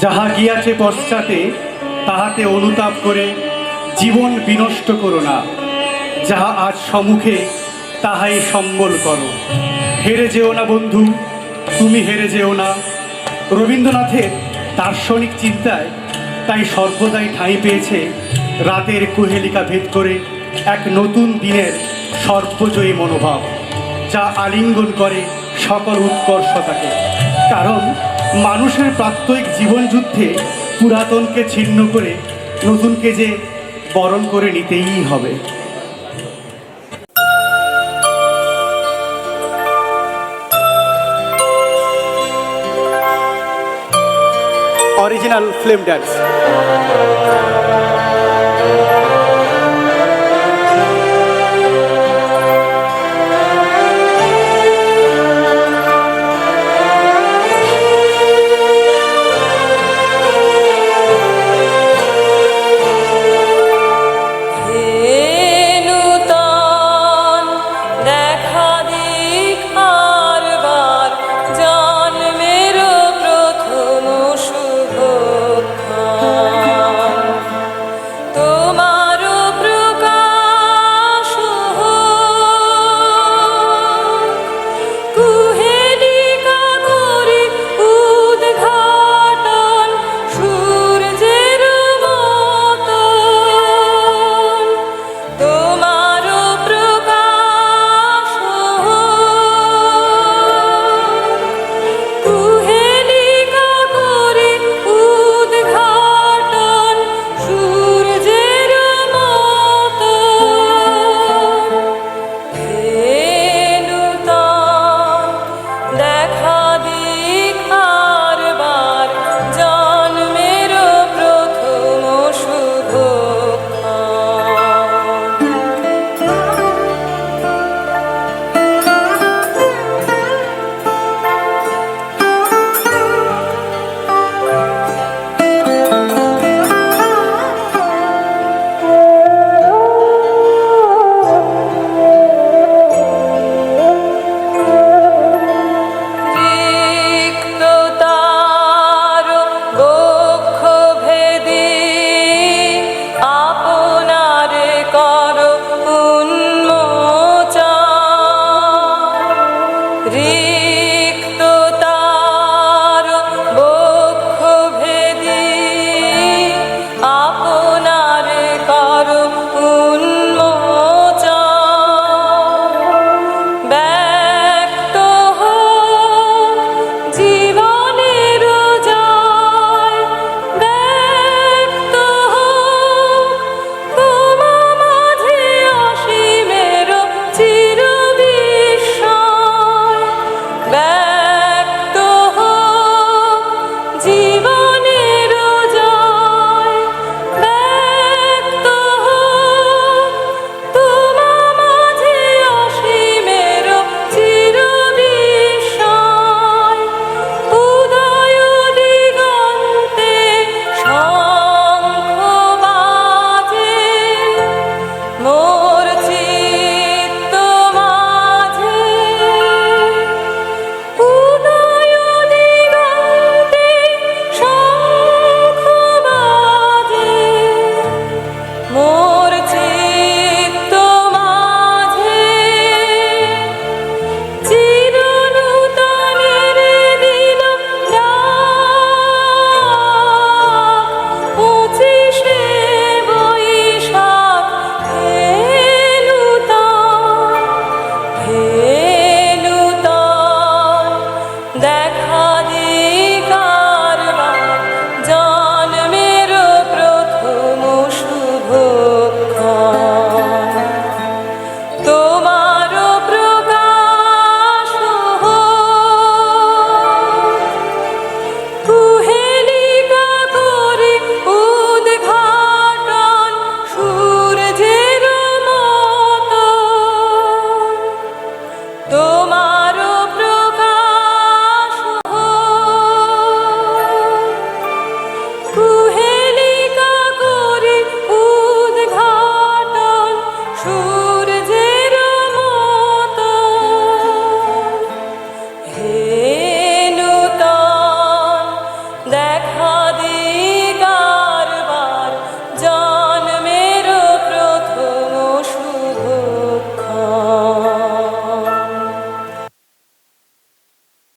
যাহা গিয়াছে পশ্চাতে তাহাতে অনুতাপ করে জীবন বিনষ্ট করো না। যাহা আজ সম্মুখে তাহাই সম্বল করো। হেরে যেও না বন্ধু, তুমি হেরে যেও না। রবীন্দ্রনাথের দার্শনিক চিন্তায় তাই সর্বদাই ঠাঁই পেয়েছে রাতের কুহেলিকা ভেদ করে এক নতুন দিনের সর্বজয়ী মনোভাব, যা আলিঙ্গন করে সকল উৎকর্ষতাকে। কারণ মানুষের প্রাত্যহিক জীবনযুদ্ধে পুরাতনকে ছিন্ন করে নতুনকে যে বরণ করে নিতেই হবে। Original film dance.